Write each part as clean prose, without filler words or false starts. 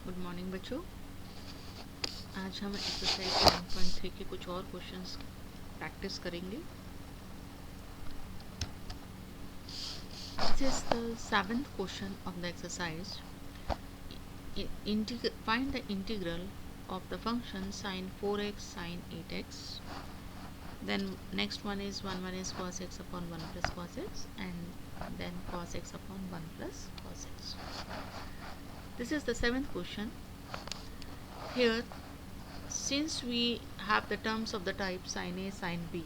Good morning बच्चों। आज हम एक्सरसाइज 7.3 के कुछ और क्वेश्चंस प्रैक्टिस करेंगे। This is the seventh question of the exercise. Find the integral of the function sin 4x sin 8x. Then next one is 1 is cos x upon 1 plus cos x, and then cos x upon 1 plus cos x. This is the seventh question. Here, since we have the terms of the type sin A sin B,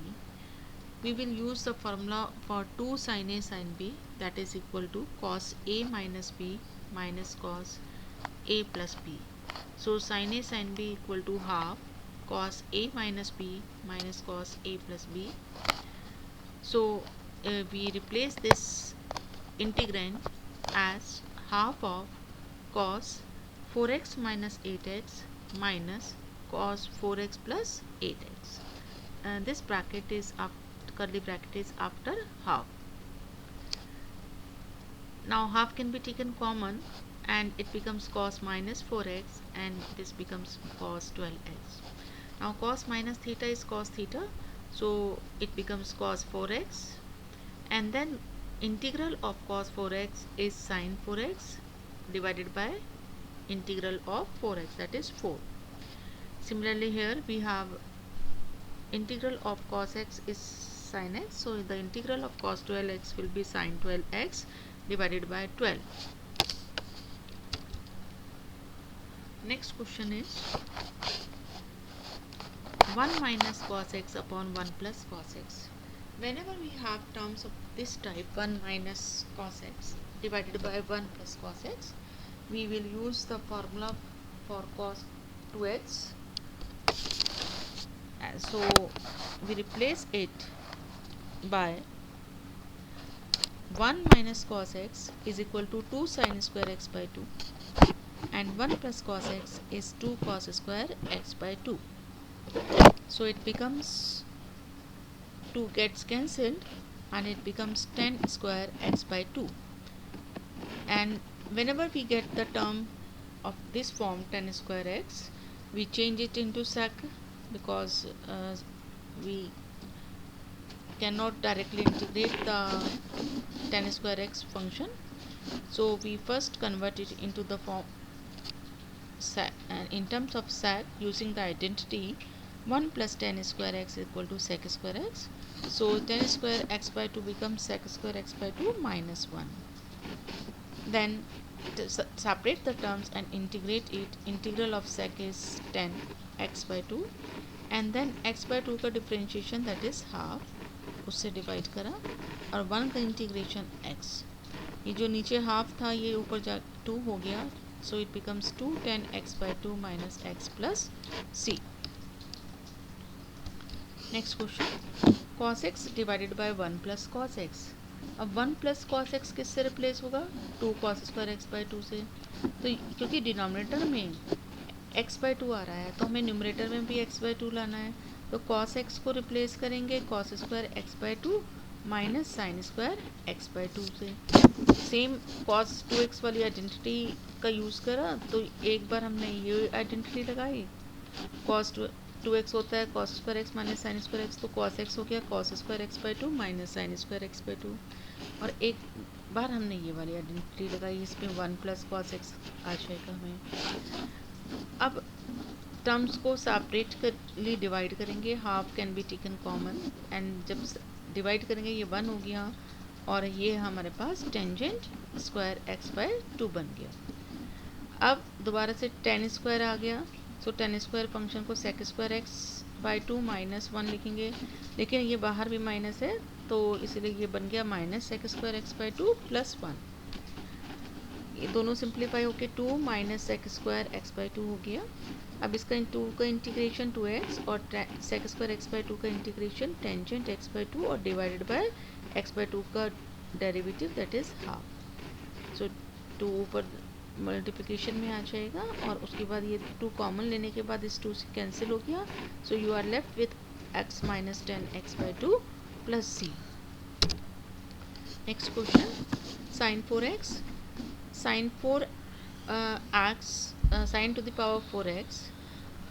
we will use the formula for 2 sin A sin B, that is equal to cos A minus B minus cos A plus B. So sin A sin B equal to half cos A minus B minus cos A plus B. So we replace this integrand as half of cos 4x minus 8x minus cos 4x plus 8x. This bracket is curly bracket is after half. Now half can be taken common and it becomes cos minus 4x, and this becomes cos 12x. Now cos minus theta is cos theta, so it becomes cos 4x, and then integral of cos 4x is sin 4x divided by integral of 4x, that is 4. Similarly here we have integral of cos x is sin x, so the integral of cos 12x will be sin 12x divided by 12. Next question is 1 minus cos x upon 1 plus cos x. Whenever we have terms of this type, 1 minus cos x divided by 1 plus cos x, we will use the formula for cos 2x. So we replace it by 1 minus cos x is equal to 2 sin square x by 2, and 1 plus cos x is 2 cos square x by 2. So it becomes 2 gets cancelled and it becomes 10 square x by 2. And whenever we get the term of this form 10 square x, we change it into sec, because we cannot directly integrate the 10 square x function. So we first convert it into the form sec, and in terms of sec, using the identity 1 plus 10 square x is equal to sec square x. So 10 square x by 2 becomes sec square x by 2 minus 1. Then separate the terms and integrate it. Integral of sec is 10 x by 2, and then x by 2 का differentiation that is half, उससे divide करा, और 1 का integration x. ये जो नीचे half था ये ऊपर जा 2 हो गया, so it becomes 2 10 x by 2 minus x plus c. Next question, cos x divided by 1 plus cos x. अब 1 प्लस cos x किससे रिप्लेस होगा? 2 cos स्क्वायर x बाय 2 से. तो क्योंकि डिनोमिनेटर में x बाय 2 आ रहा है तो हमें न्यूमरेटर में भी x बाय 2 लाना है, तो cos x को रिप्लेस करेंगे cos square x by 2 minus sine square x by 2 से. सेम cos 2x वाली आइडेंटिटी का यूज़ करा, तो एक बार हमने ये आइडेंटिटी लगाई, cos 2x होता है cos square x minus sine square x, तो cos x हो गया cos square x by 2 minus sine square x by 2, और एक बार हमने ये वाली आइडेंटिटी लगाई, इसमें 1 प्लस cos x आ जाएगा हमें. अब टर्म्स को सेपरेटली डिवाइड करेंगे, half can be taken common, and जब डिवाइड करेंगे ये 1 हो गया, और ये हमारे पास टेंजेंट स्क्वायर x बाय 2 बन गया. अब दोबारा से 10 स्क्वायर आ गया, सो 10 स्क्वायर फंक्शन को sec square x by 2 minus 1 लिखेंगे, लेकिन ये बाहर भी माइनस है तो इसीलिए ये बन गया minus sec square x by 2 plus 1. ये दोनों सिंप्लीफाई होके 2 minus sec square x by 2 हो गया. अब इसका 2 का इंटीग्रेशन 2x और sec स्क्वायर x बाय 2 का इंटीग्रेशन टेंजेंट x बाय 2 और डिवाइडेड बाय x बाय 2 का डेरिवेटिव दैट इज हाफ. सो 2 ऊपर मल्टीप्लिकेशन में आ जाएगा, और उसके बाद ये 2 कॉमन लेने के बाद इस 2 से कैंसिल हो गया, so you are left with x minus 10x by 2 plus c. Next question, sin 4x. Sin 4x sin to the power 4x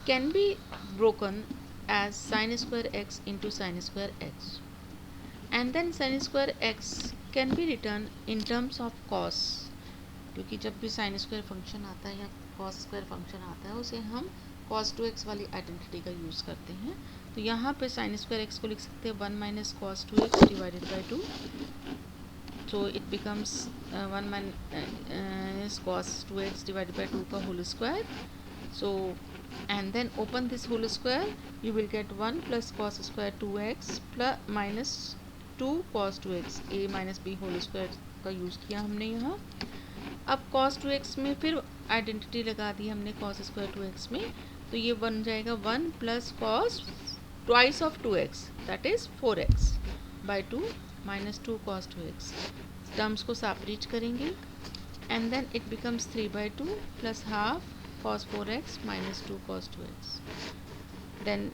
can be broken as sin square x into sin square x, and then sin square x can be written in terms of cos, क्योंकि जब भी sin square function आता है या cos square function आता है उसे हम cos 2x वाली आइडेंटिटी का यूज़ करते हैं। तो यहाँ पे sin स्क्वायर x को लिख सकते हैं 1 minus cos 2x divided by 2, so it becomes 1 minus cos 2x divided by 2 का whole square. So and then open this whole square, you will get 1 plus cos square 2x plus minus 2 cos 2x, a minus b whole square का use किया हमने यहाँ। अब cos 2x में फिर identity लगा दी हमने cos स्क्वायर 2x में, तो ये बन जाएगा 1 plus cos twice of 2x that is 4x by 2 minus 2 cos 2x। Terms को सेपरेट करेंगे and then it becomes 3 by 2 plus half cos 4x minus 2 cos 2x. Then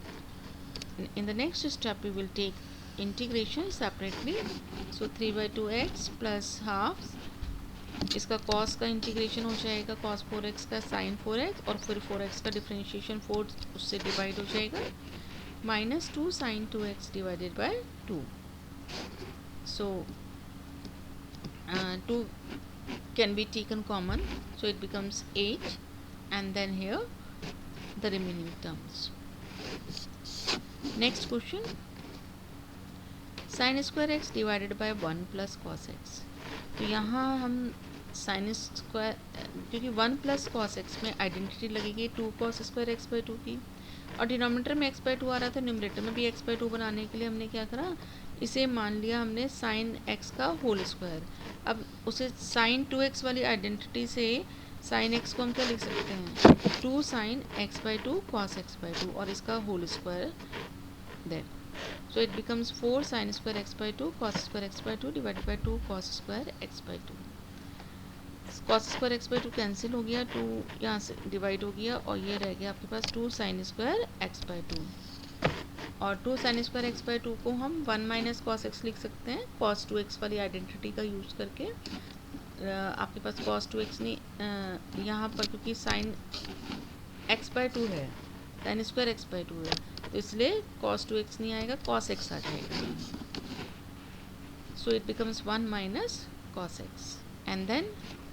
in the next step we will take integration separately. So 3 by 2x plus half, इसका cos का integration हो जाएगा cos 4x का sin 4x, और फिर 4x का differentiation 4 उससे divide हो जाएगा, minus 2 sin 2x divided by 2. So 2 can be taken common, so it becomes 8, and then here the remaining terms. Next question, sin square x divided by 1 plus cos x. तो यहाँ हम sin square, क्योंकि 1 plus cos x में identity लगेगी 2 cos square x by 2 की, और denominator में x by 2 आ रहा था, न्यूमरेटर में भी x बाई 2 बनाने के लिए हमने क्या करा, इसे मान लिया हमने sin x का होल स्क्वायर। अब उसे sin 2x वाली आइडेंटिटी से sin x को हम क्या लिख सकते हैं, 2 sin x by 2 cos x by 2 और इसका whole square, then so it becomes 4 sin square x by 2 cos square x by 2 divided by 2 cos square x by 2. cos square x by 2 cancel हो गया, 2 यहाँ से divide हो गया, और ये रह गया आपके पास 2 sin square x by 2, और 2 sin square x by 2 को हम 1 माइनस cos x लिख सकते हैं cos 2x वाली आइडेंटिटी का यूज़ करके। आपके पास cos 2x नहीं, यहाँ पर क्योंकि sin x by 2 है, sin स्क्वायर x by 2 है, तो इसलिए cos 2x नहीं आएगा, cos x आ जाएगा। So it becomes 1 minus cos x, and then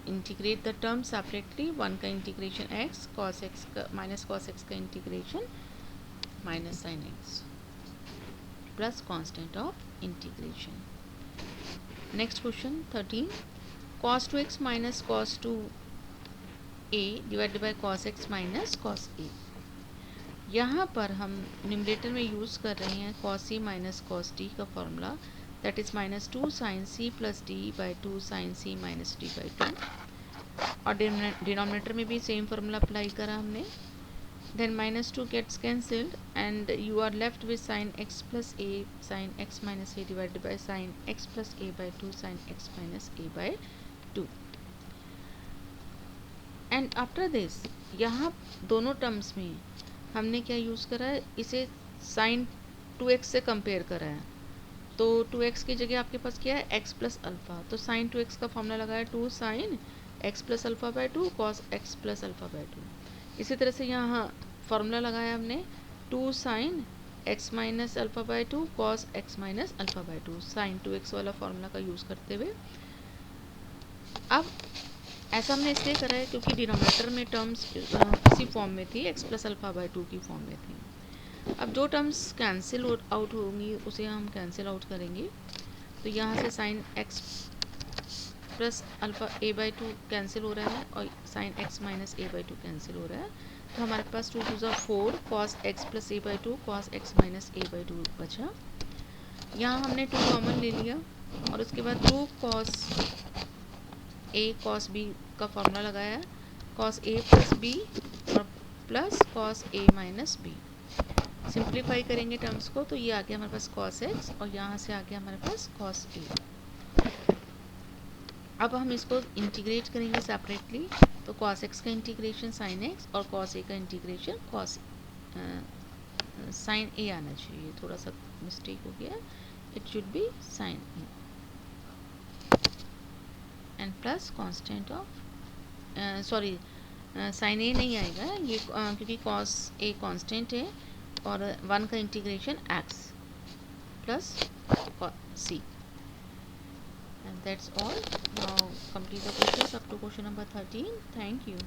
integrate the term separately, 1 का इंटीग्रेशन x, cos x का माइनस cos x का integration minus sin x plus constant of integration. Next question 13, cos 2x minus cos 2a divided by cos x minus cos a। यहाँ पर हम numerator में use कर रहे हैं cos c minus cos d का formula, that is minus 2 sin c plus d by 2 sin c minus d by 2, और denominator में भी सेम फार्मूला अप्लाई करा हमने। Then minus 2 gets cancelled and you are left with sin x plus a sin x minus a divided by sin x plus a by 2 sin x minus a by 2। And after this यहाँ दोनों terms में हमने क्या use करा है, इसे sin 2x से compare करा है, तो 2x की जगह आपके पास क्या है x प्लस अल्फ़ा, तो sin 2x का फॉर्मूला लगाया 2 sin x plus alpha by 2 cos x plus alpha by 2। इसी तरह से यहाँ फार्मूला लगाया हमने 2 sin x minus alpha by 2 cos x minus alpha by 2 sin 2x वाला फार्मूला का यूज़ करते हुए। अब ऐसा हमने इसलिए करा है क्योंकि डिनोमिनेटर में टर्म्स इसी फॉर्म में थी, x प्लस अल्फ़ा बाई 2 की फॉर्म में थी। अब जो टर्म्स कैंसिल आउट होंगी उसे हम कैंसिल आउट करेंगे, तो यहाँ से sin x plus alpha a by 2 cancel हो रहा है और sin x minus a by 2 cancel हो रहा है, तो हमारे पास 2 2 4 cos x plus a by 2 cos x minus a by 2 बचा। यहाँ हमने 2 कॉमन ले लिया और उसके बाद 2 cos a cos b का फॉर्मूला लगाया, cos a प्लस b और plus cos a minus b। Simplify करेंगे टर्म्स को, तो ये आ गया हमारे पास cos x और यहाँ से आ गया हमारे पास cos a। अब हम इसको इंटीग्रेट करेंगे सेपरेटली, तो cos x का इंटीग्रेशन sin x और cos a का इंटीग्रेशन cos sin a आना चाहिए, थोड़ा सा मिस्टेक हो गया, it should be sin a and plus constant of sine A नहीं आएगा ये क्योंकि कॉस ए कांस्टेंट है और 1 का integration x plus c and that's all. Now complete the questions up to question number 13. Thank you.